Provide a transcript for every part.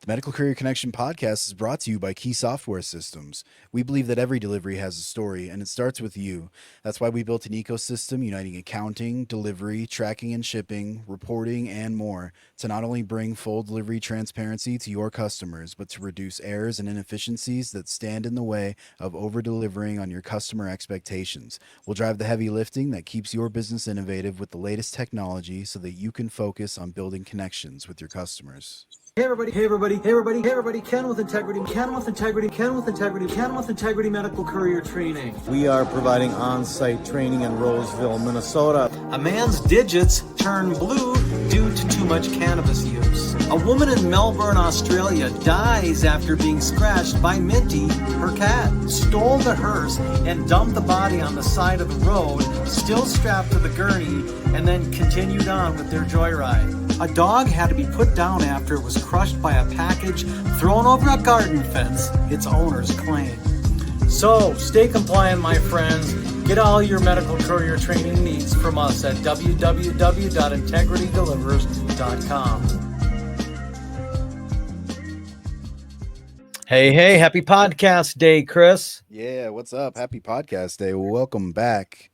The Medical Courier Connection podcast is brought to you by Key Software Systems. We believe that every delivery has a story, and it starts with you. That's why we built an ecosystem uniting accounting, delivery, tracking and shipping, reporting, and more to not only bring full delivery transparency to your customers, but to reduce errors and inefficiencies that stand in the way of over-delivering on your customer expectations. We'll drive the heavy lifting that keeps your business innovative with the latest technology so that you can focus on building connections with your customers. Hey everybody, hey everybody, hey everybody, hey everybody, Ken with Integrity, Ken with Integrity, Ken with Integrity, Ken with Integrity Medical Courier Training. We are providing on-site training in Roseville, Minnesota. A man's digits turn blue due to too much cannabis use. A woman in Melbourne, Australia dies after being scratched by Minty, her cat. Stole the hearse and dumped the body on the side of the road, still strapped to the gurney, and then continued on with their joyride. A dog had to be put down after it was crushed by a package thrown over a garden fence, its owners claim. So, stay compliant, my friends. Get all your medical courier training needs from us at www.integritydelivers.com. Hey, happy podcast day, Chris. Yeah, what's up? Happy podcast day. Welcome back.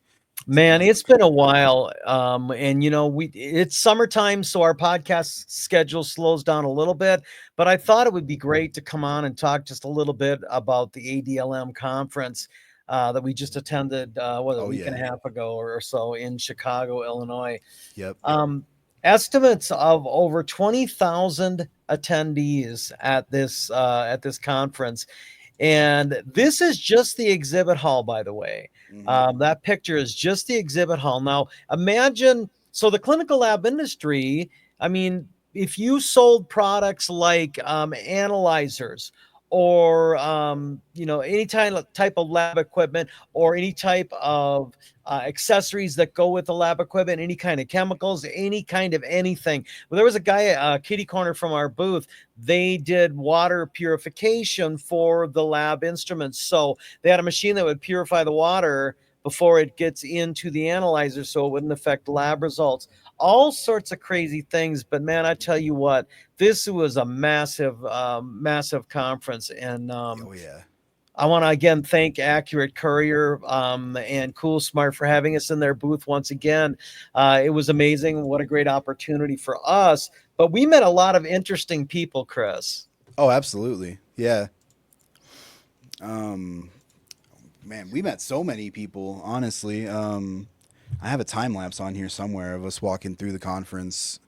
Man, it's been a while, and it's summertime, so our podcast schedule slows down a little bit. But I thought it would be great to come on and talk just a little bit about the ADLM conference that we just attended, a week and a half ago or so in Chicago, Illinois. Yep. Estimates of over 20,000 attendees at this conference. And this is just the exhibit hall, by the way. That picture is just the exhibit hall. Now, imagine, so the clinical lab industry, I mean, if you sold products like analyzers or, any type of lab equipment or any type of accessories that go with the lab equipment, any kind of chemicals, any kind of anything. Well, there was a guy, kitty corner from our booth. They did water purification for the lab instruments. So they had a machine that would purify the water before it gets into the analyzer so it wouldn't affect lab results. All sorts of crazy things. But man, I tell you what, this was a massive conference. And I want to again thank Accurate Courier and Cool Smart for having us in their booth once again. It was amazing. What a great opportunity for us. But we met a lot of interesting people, Chris. Oh, absolutely. Yeah. Man, we met so many people, honestly. I have a time lapse on here somewhere of us walking through the conference.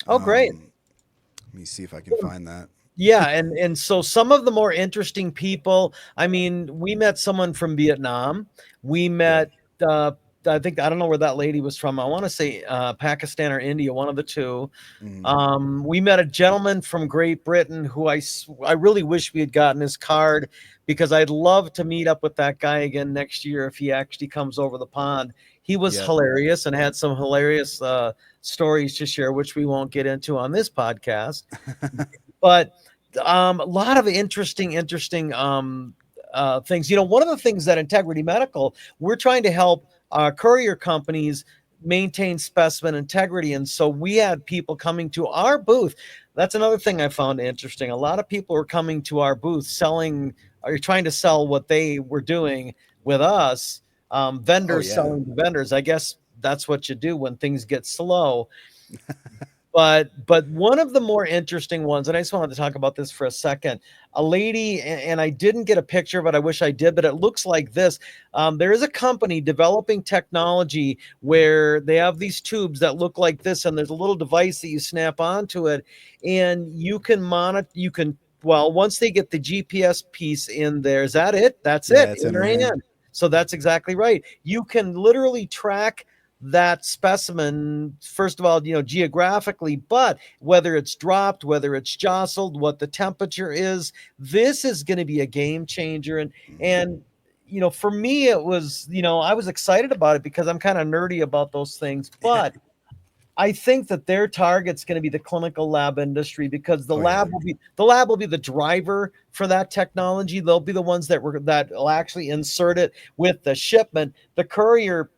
Oh, great. Let me see if I can find that. Yeah, and so some of the more interesting people, I mean, we met someone from Vietnam. We met, I don't know where that lady was from. I want to say Pakistan or India, one of the two. We met a gentleman from Great Britain who I really wish we had gotten his card because I'd love to meet up with that guy again next year if he actually comes over the pond. He was hilarious and had some hilarious stories to share, which we won't get into on this podcast. But a lot of interesting things. One of the things that Integrity Medical, we're trying to help courier companies maintain specimen integrity. And so we had people coming to our booth. That's another thing I found interesting. A lot of people were coming to our booth trying to sell what they were doing with us. Vendors selling to vendors. I guess that's what you do when things get slow. But one of the more interesting ones, and I just wanted to talk about this for a second, a lady, and I didn't get a picture, but I wish I did, but it looks like this. There is a company developing technology where they have these tubes that look like this, and there's a little device that you snap onto it, and you can monitor, once they get the GPS piece in there, is that it? That's it, in their hand. So that's exactly right. You can literally track that specimen, first of all, geographically, but whether it's dropped, whether it's jostled, what the temperature is, this is going to be a game changer. And for me, it was, I was excited about it because I'm kind of nerdy about those things, but I think that their target's going to be the clinical lab industry because the lab will be the driver for that technology. They'll be the ones that will actually insert it with the shipment. The courier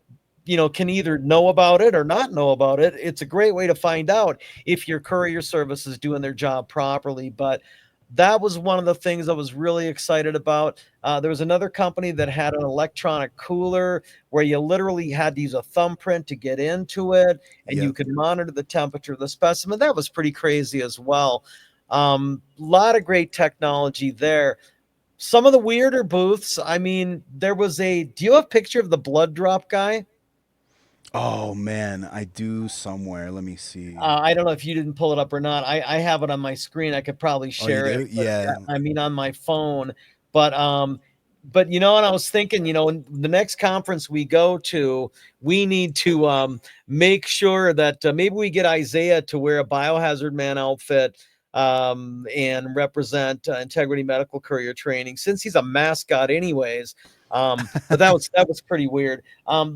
can either know about it or not know about it. It's a great way to find out if your courier service is doing their job properly. But that was one of the things I was really excited about. There was another company that had an electronic cooler where you literally had to use a thumbprint to get into it, and you Yep. could monitor the temperature of the specimen. That was pretty crazy as well. A lot of great technology there. Some of the weirder booths, I mean, do you have a picture of the blood drop guy? Oh man, I do somewhere. Let me see. I don't know if you didn't pull it up or not. I have it on my screen. I could probably Oh, you share it, do? but Yeah. I mean on my phone. But and I was thinking, in the next conference we go to, we need to make sure that maybe we get Isaiah to wear a Biohazard Man outfit and represent Integrity Medical Courier Training, since he's a mascot anyways. But that was pretty weird.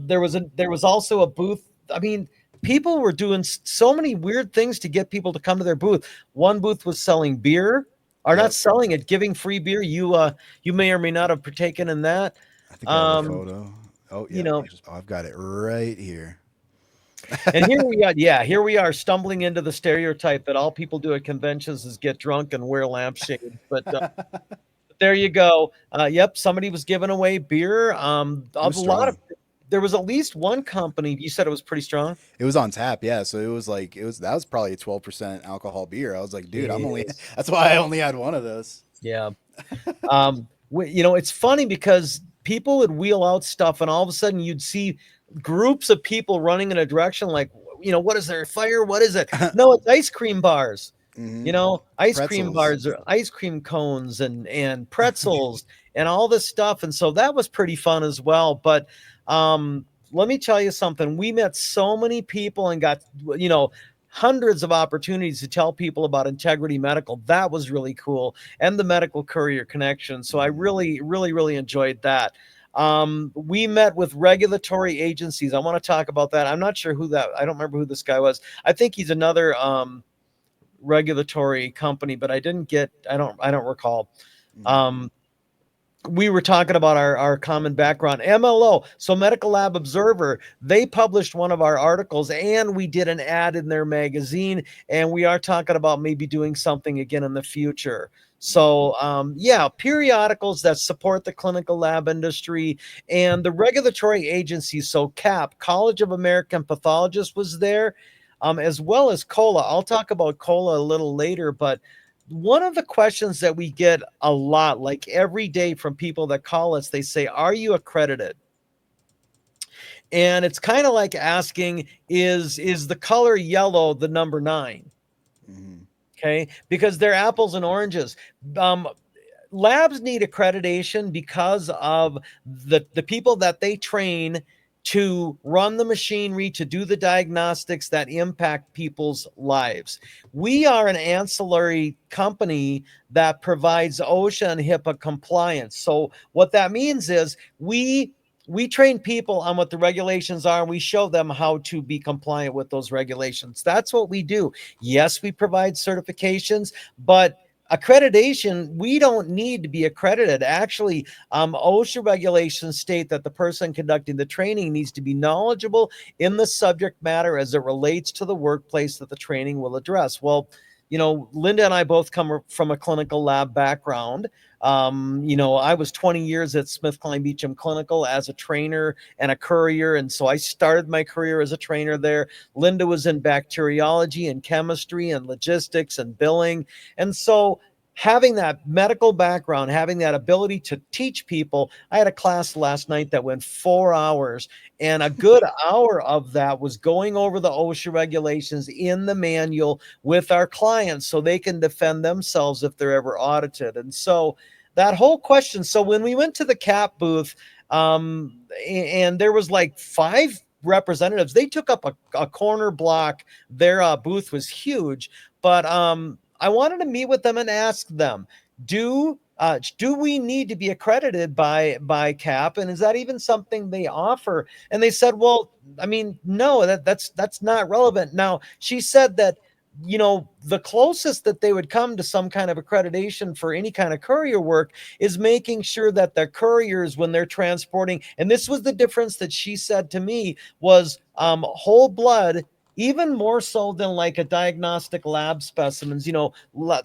There was also a booth. I mean, people were doing so many weird things to get people to come to their booth. One booth was selling beer, or not Yep. selling it, giving free beer. You may or may not have partaken in that. I think I have a Um, photo. Oh, you yep. know, I've got it right here. and here we are stumbling into the stereotype that all people do at conventions is get drunk and wear lampshades. But there you go. Yep, somebody was giving away beer. It was A lot of strong. There was at least one company. You said it was pretty strong. It was on tap, yeah. So it was like that was probably a 12% alcohol beer. I was like, dude, I'm only Jeez. that's why I only had one of those. Yeah. It's funny because people would wheel out stuff, and all of a sudden you'd see groups of people running in a direction like, what is there? Fire? What is it? No, it's ice cream bars. Hmm. Ice cream Pretzels. bars or ice cream cones and pretzels and all this stuff. And so that was pretty fun as well. But let me tell you something. We met so many people and got, hundreds of opportunities to tell people about Integrity Medical. That was really cool. And the Medical Courier Connection. So I really, really, really enjoyed that. We met with regulatory agencies. I want to talk about that. I'm not sure I don't remember who this guy was. I think he's another regulatory company, but I don't recall. Hmm. Um, we were talking about our common background. MLO, so Medical Lab Observer, they published one of our articles, and we did an ad in their magazine, and we are talking about maybe doing something again in the future. So periodicals that support the clinical lab industry and the regulatory agencies. So CAP, College of American Pathologists, was there, as well as COLA. I'll talk about COLA a little later, but one of the questions that we get a lot, like every day, from people that call us, they say, "Are you accredited?" And it's kind of like asking, is the color yellow the number 9? Hmm. Okay, because they're apples and oranges. Um, Labs need accreditation because of the people that they train to run the machinery, to do the diagnostics that impact people's lives. We are an ancillary company that provides OSHA and HIPAA compliance. So what that means is we train people on what the regulations are, and we show them how to be compliant with those regulations. That's what we do. Yes, we provide certifications, but accreditation, we don't need to be accredited. Actually, OSHA regulations state that the person conducting the training needs to be knowledgeable in the subject matter as it relates to the workplace that the training will address. Well, Linda and I both come from a clinical lab background. I was 20 years at SmithKline Beecham Clinical as a trainer and a courier. And so I started my career as a trainer there. Linda was in bacteriology and chemistry and logistics and billing. And so having that medical background, having that ability to teach people, I had a class last night that went 4 hours, and a good hour of that was going over the OSHA regulations in the manual with our clients so they can defend themselves if they're ever audited. And so that whole question. So when we went to the CAP booth, and there was like 5 representatives, they took up a corner block. Their booth was huge, but I wanted to meet with them and ask them, do we need to be accredited by CAP, and is that even something they offer? And they said, well, I mean, no, that's not relevant. Now, she said that the closest that they would come to some kind of accreditation for any kind of courier work is making sure that the couriers, when they're transporting, and this was the difference that she said to me, was whole blood, even more so than like a diagnostic lab specimens.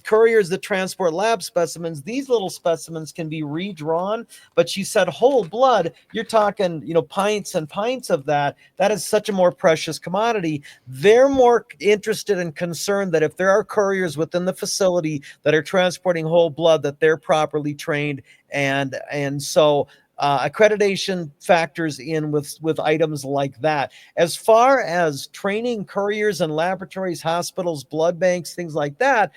Couriers that transport lab specimens, these little specimens can be redrawn, but she said whole blood, you're talking, pints and pints of that. That is such a more precious commodity. They're more interested and concerned that if there are couriers within the facility that are transporting whole blood, that they're properly trained. And so accreditation factors in with items like that. As far as training couriers and laboratories, hospitals, blood banks, things like that,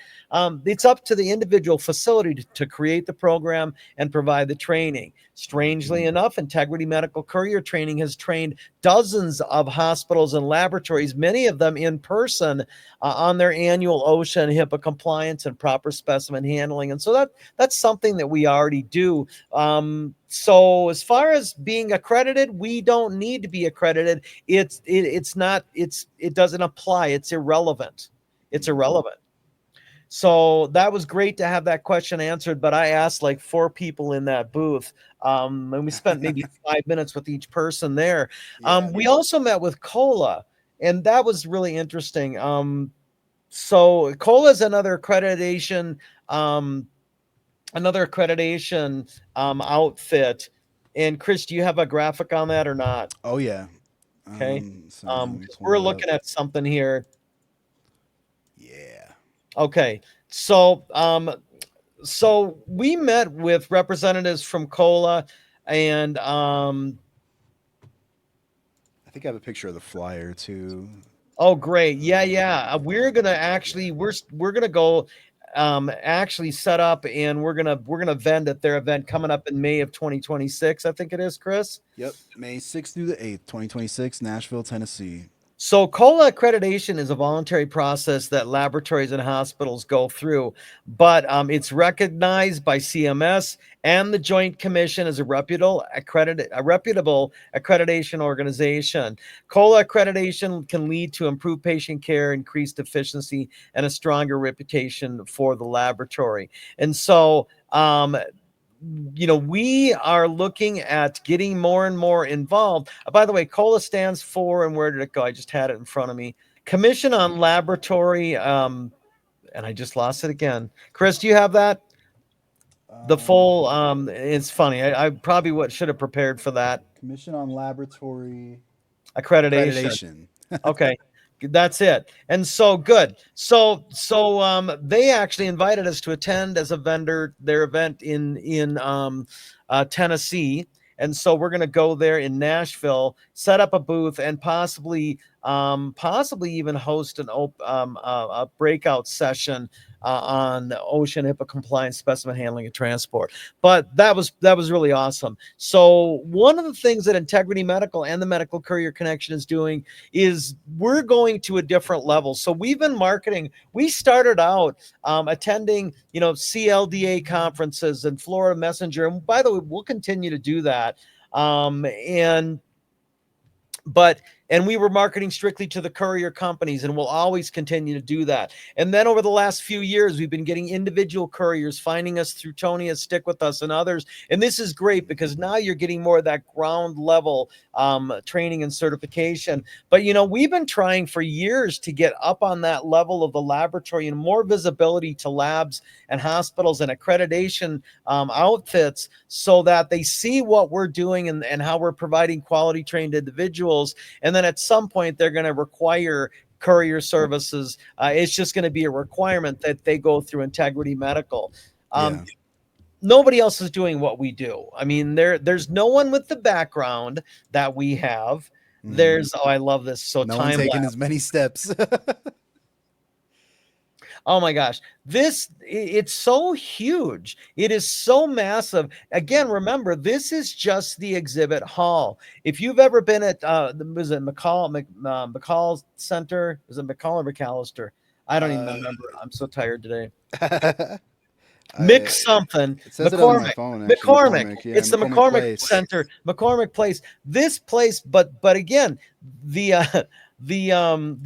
it's up to the individual facility to create the program and provide the training. Strangely enough, Integrity Medical Courier Training has trained dozens of hospitals and laboratories, many of them in person, on their annual OSHA and HIPAA compliance and proper specimen handling. And so that's something that we already do. So as far as being accredited, we don't need to be accredited. It doesn't apply. It's irrelevant. It's irrelevant. So that was great to have that question answered, but I asked like 4 people in that booth, and we spent maybe 5 minutes with each person there. We also met with COLA, and that was really interesting. So COLA is another accreditation outfit. And Chris, do you have a graphic on that or not? Oh yeah. Okay. So let me 'Cause pull we're it looking up. at something here. Yeah. Okay. So we met with representatives from COLA, and I think I have a picture of the flyer too. oh great. Yeah. We're gonna actually we're gonna go actually set up, and we're gonna vend at their event coming up in May of 2026, I think it is, Chris. Yep, May 6th through the 8th, 2026, Nashville, Tennessee. So COLA accreditation is a voluntary process that laboratories and hospitals go through, but it's recognized by CMS and the Joint Commission as a reputable accreditation organization. COLA accreditation can lead to improved patient care, increased efficiency, and a stronger reputation for the laboratory. And so we are looking at getting more and more involved. By the way, COLA stands for, and where did it go? I just had it in front of me. Commission on Laboratory, and I just lost it again. Chris, do you have that? The full, it's funny. I probably should have prepared for that. Commission on Laboratory Accreditation. Okay. That's it. And so good. So they actually invited us to attend as a vendor their event in Tennessee. And so we're going to go there in Nashville, set up a booth, and possibly even host a breakout session on OSHA and HIPAA compliance, specimen handling, and transport. But that was really awesome. So one of the things that Integrity Medical and the Medical Courier Connection is doing is we're going to a different level. So we've been marketing. We started out attending, CLDA conferences and Florida Messenger. And by the way, we'll continue to do that. And we were marketing strictly to the courier companies, and we'll always continue to do that. And then over the last few years, we've been getting individual couriers finding us through Tony at Stick With Us and others. And this is great because now you're getting more of that ground level training and certification. But, we've been trying for years to get up on that level of the laboratory and more visibility to labs and hospitals and accreditation outfits so that they see what we're doing and how we're providing quality trained individuals. And then at some point, they're going to require courier services. It's just going to be a requirement that they go through Integrity Medical. Nobody else is doing what we do. I mean, there's no one with the background that we have. I love this. So no one taking as many steps. Oh my gosh, it's so huge. It is so massive. Again, remember, this is just the exhibit hall. If you've ever been at, was it McCall Center? Was it McCall or McAllister? I don't even remember. I'm so tired today. Something. It says it on my phone, actually. McCormick. Yeah, it's the McCormick Place. Center, McCormick Place. This place, but again, the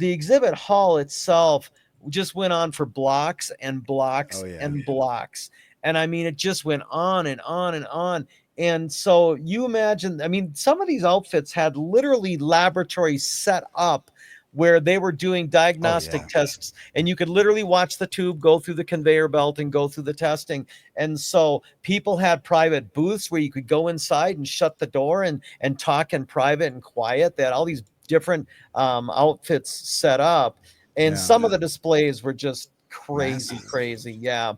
exhibit hall itself just went on for blocks and blocks Oh yeah. and blocks. And I mean, it just went on and on and on. And so you imagine, I mean, some of these outfits had literally laboratories set up where they were doing diagnostic yeah. tests, and you could literally watch the tube go through the conveyor belt and go through the testing. And so people had private booths where you could go inside and shut the door and talk in private and quiet. They had all these different outfits set up, and Yeah. some of the displays were just crazy, Massive. crazy. Yeah.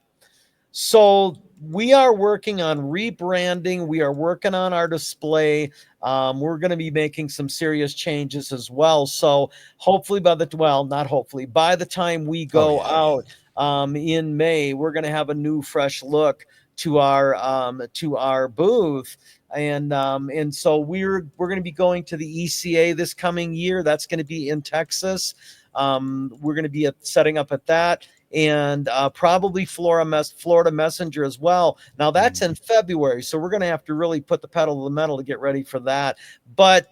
So we are working on rebranding. We are working on our display. We're going to be making some serious changes as well. So hopefully not hopefully, by the time we go yeah. out in May, we're going to have a new, fresh look to our booth. And so we're going to be going to the ECA this coming year. That's going to be in Texas. We're going to be setting up at that, and probably Florida Messenger as well. Now that's in February, so we're going to have to really put the pedal to the metal to get ready for that. But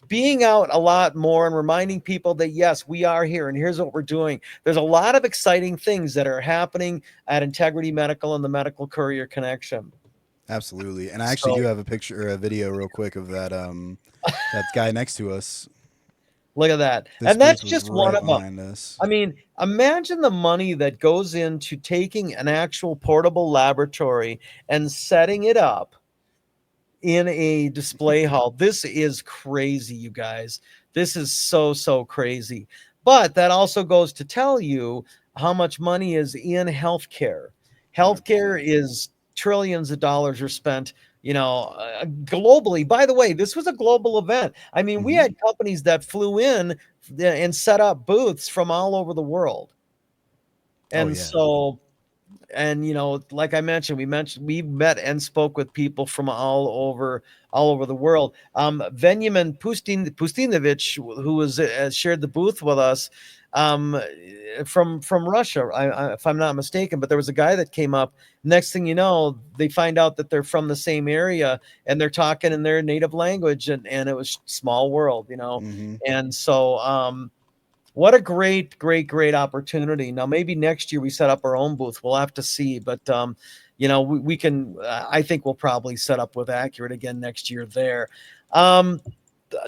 being out a lot more and reminding people that yes, we are here and here's what we're doing. There's a lot of exciting things that are happening at Integrity Medical and the Medical Courier Connection. Absolutely. And I actually do have a picture or a video real quick of that that guy next to us. Look at that. This And that's booth was just right one of them. behind us. I mean, imagine the money that goes into taking an actual portable laboratory and setting it up in a display hall. This is crazy, you guys. This is so crazy. But that also goes to tell you how much money is in healthcare. Healthcare is trillions of dollars are spent, globally. By the way, this was a global event. I mean, we had companies that flew in and set up booths from all over the world. And so, and like I mentioned, we met and spoke with people from all over the world. Venyumin Pustinovich, who was shared the booth with us, from Russia, if I'm not mistaken. But there was a guy that came up. Next thing you know, they find out that they're from the same area and they're talking in their native language, and it was small world, And so, what a great opportunity. Now, maybe next year we set up our own booth. We'll have to see, but we can. I think we'll probably set up with Accurate again next year there.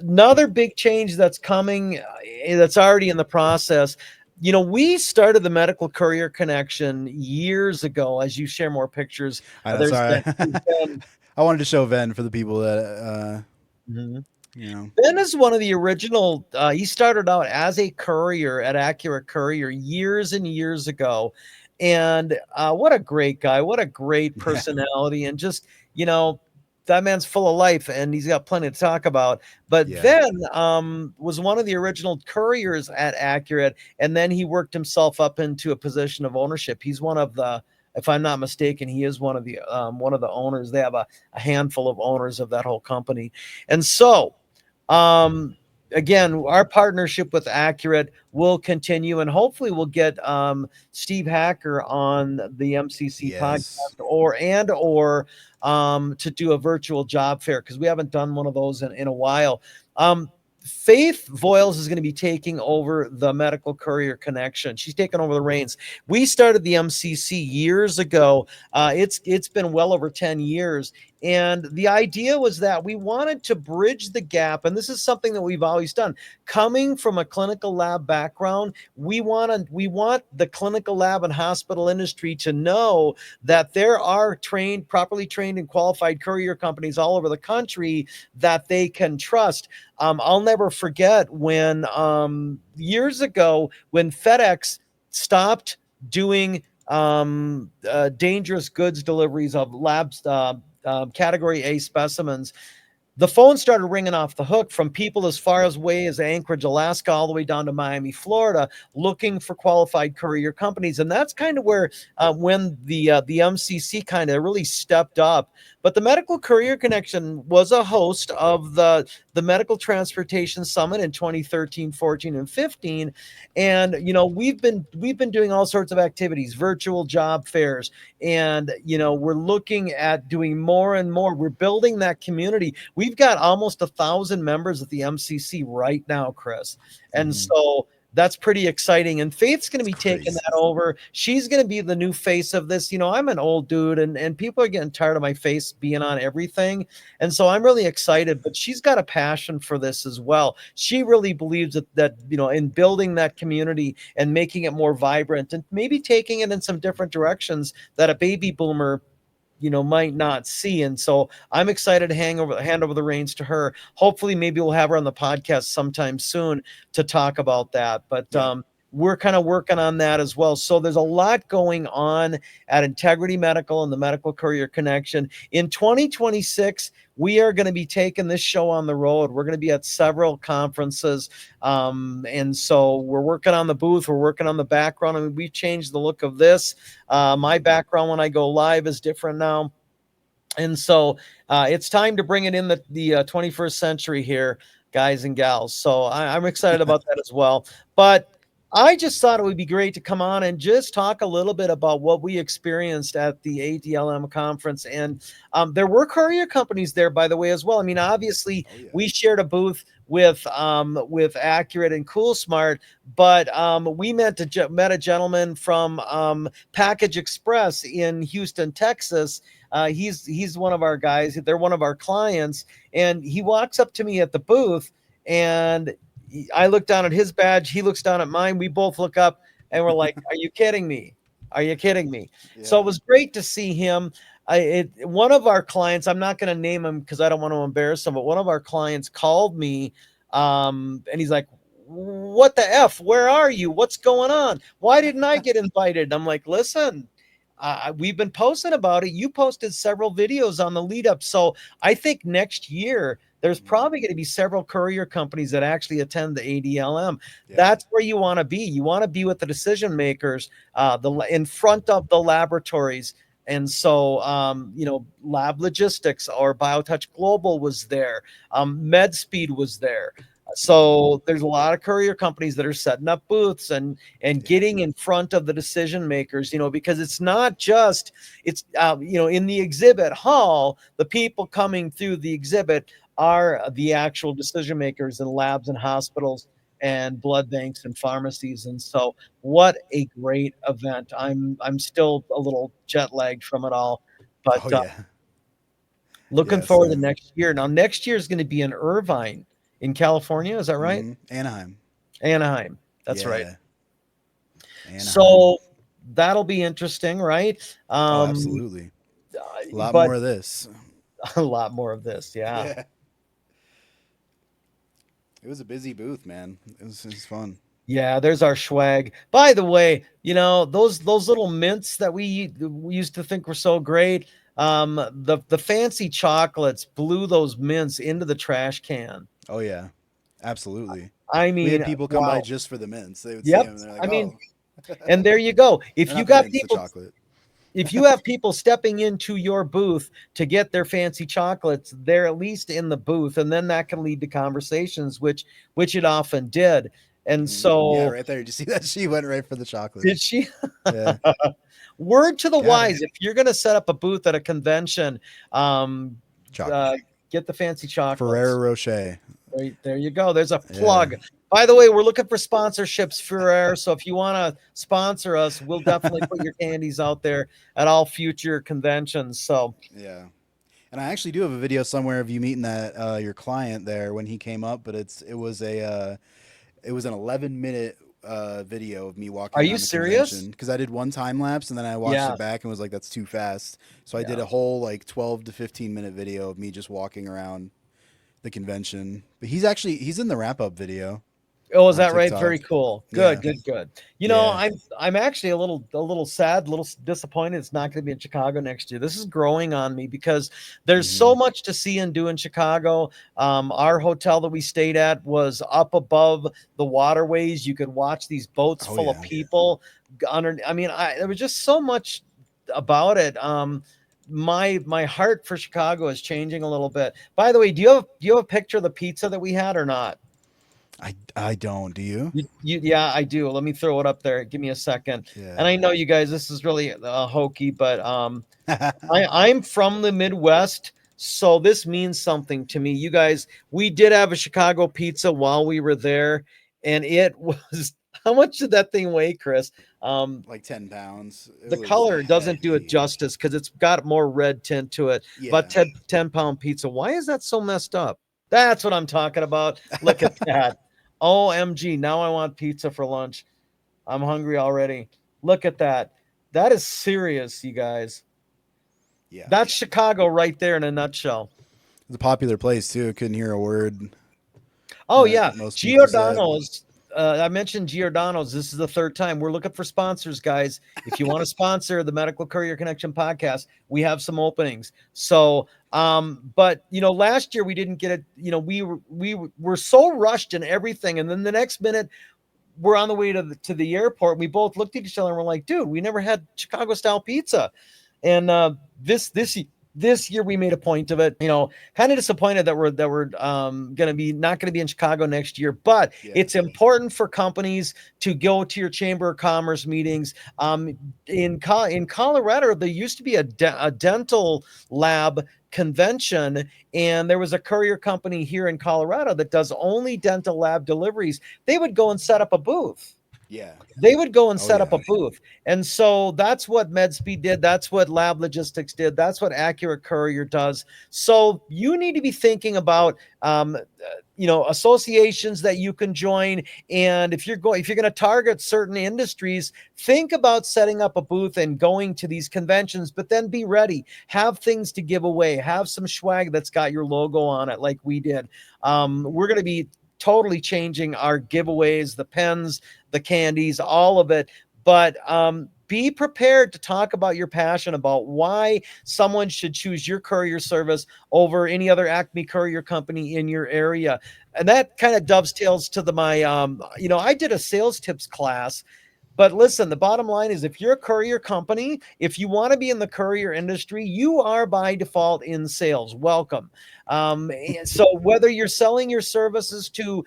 Another big change that's coming, that's already in the process. We started the Medical Courier Connection years ago. As you share more pictures, I know, sorry. I wanted to show Ven for the people that Ben is one of the original. He started out as a courier at Accurate Courier years and years ago, and what a great guy! What a great personality, and just that man's full of life, and he's got plenty to talk about. But then was one of the original couriers at Accurate, and then he worked himself up into a position of ownership. He's one of the, if I'm not mistaken, he is one of the owners. They have a handful of owners of that whole company, and so. Again, our partnership with Accurate will continue, and hopefully we'll get Steve Hacker on the MCC podcast or to do a virtual job fair, because we haven't done one of those in a while. Faith Voiles is going to be taking over the Medical Courier Connection. She's taking over the reins. We started the MCC years ago. It's been well over 10 years. And the idea was that we wanted to bridge the gap. And this is something that we've always done. Coming from a clinical lab background, we want the clinical lab and hospital industry to know that there are properly trained and qualified courier companies all over the country that they can trust. I'll never forget when years ago when FedEx stopped doing dangerous goods deliveries of labs, category A specimens. The phone started ringing off the hook from people as far away as Anchorage, Alaska, all the way down to Miami, Florida, looking for qualified courier companies. And that's kind of where when the MCC kind of really stepped up. But the Medical Courier Connection was a host of the Medical Transportation Summit in 2013, 14, and 15. And we've been doing all sorts of activities, virtual job fairs, and we're looking at doing more and more. We're building that community. We've got almost 1,000 members at the MCC right now, Chris. And so that's pretty exciting. And Faith's going to be taking crazy. that over. She's going to be the new face of this. You know, I'm an old dude, and people are getting tired of my face being on everything. And so I'm really excited, but she's got a passion for this as well. She really believes that you know, in building that community and making it more vibrant and maybe taking it in some different directions that a baby boomer, you know, might not see. And so I'm excited to hand over the reins to her. Hopefully maybe we'll have her on the podcast sometime soon to talk about that. But we're kind of working on that as well. So there's a lot going on at Integrity Medical and the Medical Courier Connection. In 2026, we are going to be taking this show on the road. We're going to be at several conferences. And so we're working on the booth. We're working on the background. I mean, we've changed the look of this. My background when I go live is different now. And so it's time to bring it in the 21st century here, guys and gals. So I'm excited about that as well. But I just thought it would be great to come on and just talk a little bit about what we experienced at the ADLM conference. And there were courier companies there, by the way, as well. I mean, obviously, we shared a booth with Accurate and Cool Smart, but we met a gentleman from Package Express in Houston, Texas. He's one of our guys. They're one of our clients, and he walks up to me at the booth, and I look down at his badge. He looks down at mine. We both look up, and we're like, "Are you kidding me? Are you kidding me?" Yeah. So it was great to see him. One of our clients, I'm not going to name him because I don't want to embarrass him, but one of our clients called me, and he's like, "What the F? Where are you? What's going on? Why didn't I get invited?" I'm like, "Listen, we've been posting about it. You posted several videos on the lead up. So I think next year, there's probably going to be several courier companies that actually attend the ADLM. Yeah. That's where you want to be. You want to be with the decision makers, in front of the laboratories. And so, you know, Lab Logistics or BioTouch Global was there. MedSpeed was there. So there's a lot of courier companies that are setting up booths and getting in front of the decision makers, you know, because it's not just, it's, you know, in the exhibit hall, the people coming through the exhibit are the actual decision makers in labs and hospitals and blood banks and pharmacies. And so what a great event. I'm still a little jet lagged from it all, but looking forward to next year. Now, next year is going to be in Irvine in California. Is that right? Anaheim. That's right. Anaheim. So that'll be interesting, right? Absolutely. A lot more of this. A lot more of this. Yeah. It was a busy booth, man. It was fun. Yeah, there's our swag. By the way, you know, those little mints that we used to think were so great, the fancy chocolates blew those mints into the trash can. Oh yeah, absolutely. I mean, we had people come by just for the mints. They would see them and they're like, I mean, and there you go. If you got people, if you have people stepping into your booth to get their fancy chocolates, they're at least in the booth, and then that can lead to conversations, which it often did. And so, yeah, right there. Did you see that? She went right for the chocolate. Did she? Yeah. Word to the wise: if you're going to set up a booth at a convention, get the fancy chocolates. Ferrero Rocher. There you go. There's a plug. Yeah. By the way, we're looking for sponsorships, Ferrero. So if you want to sponsor us, we'll definitely put your candies out there at all future conventions. So yeah. And I actually do have a video somewhere of you meeting that your client there when he came up, but it was an 11-minute video of me walking. Are you serious? Because I did one time lapse and then I watched it back and was like, that's too fast. So I did a whole like 12 to 15-minute video of me just walking around the convention. But he's in the wrap up video. Oh, is that right? Very cool. Good. You know, I'm actually a little sad, a little disappointed it's not going to be in Chicago next year. This is growing on me because there's so much to see and do in Chicago. Our hotel that we stayed at was up above the waterways. You could watch these boats full of people. I mean, there was just so much about it. My heart for Chicago is changing a little bit. By the way, do you have a picture of the pizza that we had or not? I don't. Do you? Yeah, I do. Let me throw it up there. Give me a second. Yeah. And I know you guys, this is really hokey, but I'm from the Midwest, so this means something to me. You guys, we did have a Chicago pizza while we were there, and it was How much did that thing weigh, Chris? Like 10 pounds. It The was color doesn't do it heavy. justice because it's got more red tint to it. But Yeah. 10-pound pizza, why is that so messed up? That's what I'm talking about. Look at that. OMG, now I want pizza for lunch. I'm hungry already. Look at that. That is serious, you guys. Yeah. That's Chicago right there in a nutshell. It's a popular place too. Couldn't hear a word Oh that yeah, most people said. Giordano's. I mentioned Giordano's. This is the third time we're looking for sponsors, guys. If you want to sponsor the Medical Courier Connection podcast, we have some openings. So, but last year we didn't get it. We were so rushed in everything, and then the next minute we're on the way to the airport. We both looked at each other and we're like, "Dude, we never had Chicago style pizza." And this year we made a point of it. Kind of disappointed that we're going to be not going to be in Chicago next year, but Yeah. it's important for companies to go to your Chamber of Commerce meetings. In Colorado, there used to be a dental lab convention, and there was a courier company here in Colorado that does only dental lab deliveries. They would go and set up a booth. Yeah. They would go and Oh, set up yeah. a booth. And so that's what MedSpeed did. That's what Lab Logistics did. That's what Accurate Courier does. So you need to be thinking about, associations that you can join. And if you're going to target certain industries, think about setting up a booth and going to these conventions, but then be ready. Have things to give away. Have some swag that's got your logo on it, like we did. We're going to be totally changing our giveaways, the pens, the candies, all of it. But be prepared to talk about your passion, about why someone should choose your courier service over any other Acme courier company in your area. And that kind of dovetails to my, I did a sales tips class. But listen, the bottom line is if you're a courier company, if you want to be in the courier industry, you are by default in sales. Welcome. So whether you're selling your services to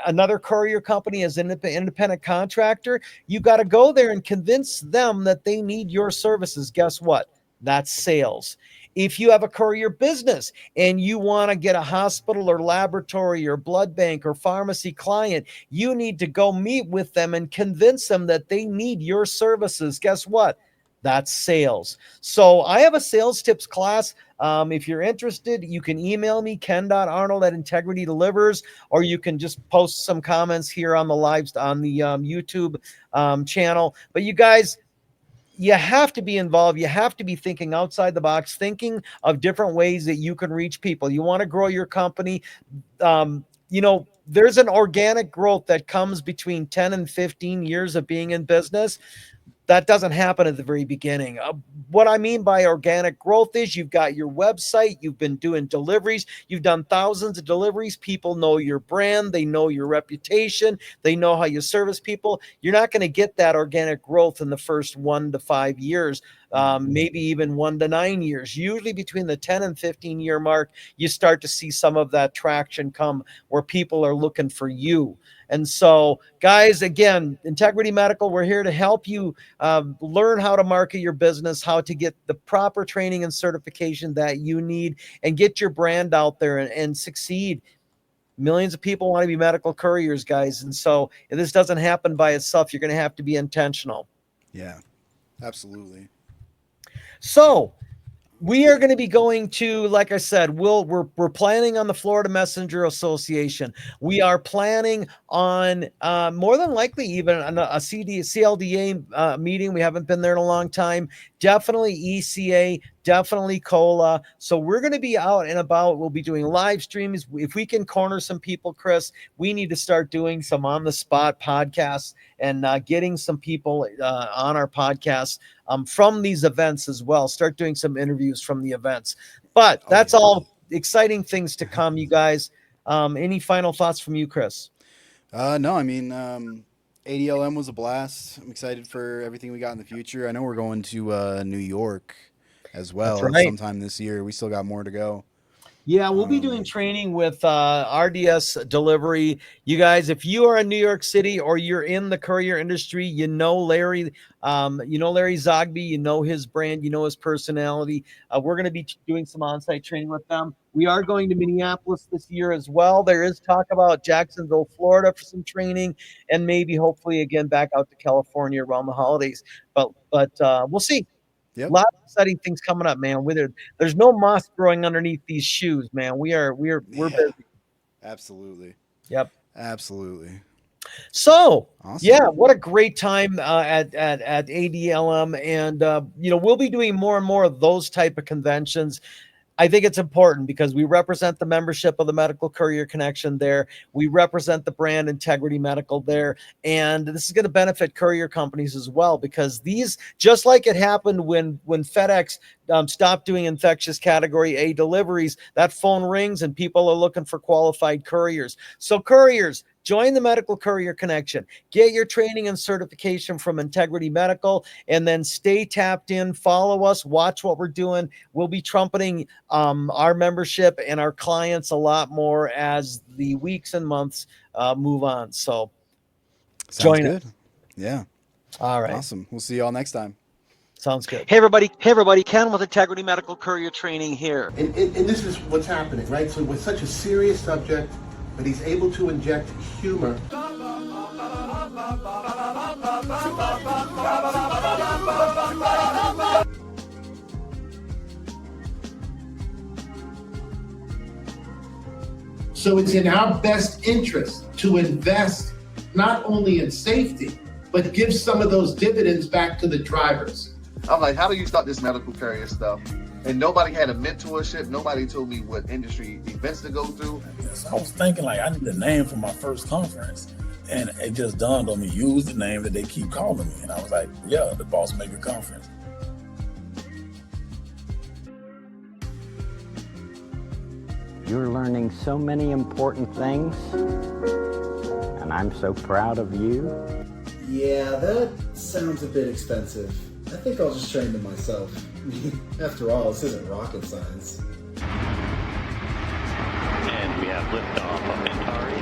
another courier company as an independent contractor, you got to go there and convince them that they need your services. Guess what? That's sales. If you have a courier business and you want to get a hospital or laboratory or blood bank or pharmacy client, you need to go meet with them and convince them that they need your services. Guess what? That's sales. So I have a sales tips class. If you're interested, you can email me, ken.arnold@Integrity Delivers, or you can just post some comments here on the YouTube channel. But you guys, you have to be involved. You have to be thinking outside the box, thinking of different ways that you can reach people. You want to grow your company. There's an organic growth that comes between 10 and 15 years of being in business. That doesn't happen at the very beginning. What I mean by organic growth is you've got your website, you've been doing deliveries, you've done thousands of deliveries. People know your brand, they know your reputation, they know how you service people. You're not going to get that organic growth in the first 1 to 5 years, maybe even 1 to 9 years. Usually between the 10 and 15-year mark, you start to see some of that traction come where people are looking for you. And so, guys, again, Integrity Medical, we're here to help you learn how to market your business, how to get the proper training and certification that you need, and get your brand out there and succeed. Millions of people want to be medical couriers, guys. And so if this doesn't happen by itself, you're going to have to be intentional. Yeah. Absolutely. So we are going to be going to, like I said, we're planning on the Florida Messenger Association. We are planning on more than likely even a CLDA meeting. We haven't been there in a long time. Definitely ECA, definitely COLA. So we're going to be out and about. We'll be doing live streams. If we can corner some people, Chris, we need to start doing some on the spot podcasts and getting some people on our podcasts from these events as well. Start doing some interviews from the events. But that's all exciting things to come, you guys. Any final thoughts from you, Chris? No, I mean, ADLM was a blast. I'm excited for everything we got in the future. I know we're going to New York as well right. sometime this year. We still got more to go. Yeah, we'll be doing training with RDS Delivery. You guys, if you are in New York City or you're in the courier industry, you know Larry, Larry Zogby, you know his brand, you know his personality. We're going to be doing some on-site training with them. We are going to Minneapolis this year as well. There is talk about Jacksonville, Florida for some training, and maybe hopefully again back out to California around the holidays. But we'll see. Yep. A lot of exciting things coming up, man. There's no moss growing underneath these shoes, man. We're busy. Absolutely. Yep. Absolutely. So Awesome. yeah, what a great time at ADLM, and we'll be doing more and more of those type of conventions. I think it's important because we represent the membership of the Medical Courier Connection there. We represent the brand Integrity Medical there. And this is going to benefit courier companies as well, because these, just like it happened when FedEx stopped doing infectious category A deliveries, that phone rings and people are looking for qualified couriers. So couriers, join the Medical Courier Connection. Get your training and certification from Integrity Medical, and then stay tapped in. Follow us. Watch what we're doing. We'll be trumpeting our membership and our clients a lot more as the weeks and months move on. So Sounds join good. us. Yeah. All right. Awesome. We'll see you all next time. Sounds good. Hey everybody, Ken with Integrity Medical Courier Training here. And this is what's happening, right? So with such a serious subject, but he's able to inject humor. So it's in our best interest to invest not only in safety, but give some of those dividends back to the drivers. I'm like, how do you start this medical courier stuff? And nobody had a mentorship. Nobody told me what industry events to go through. So I was thinking, like, I need a name for my first conference. And it just dawned on me, use the name that they keep calling me. And I was like, yeah, the Boss Maker Conference. You're learning so many important things, and I'm so proud of you. Yeah, that sounds a bit expensive. I think I'll just train them myself. After all, this isn't rocket science. And we have liftoff of Antares.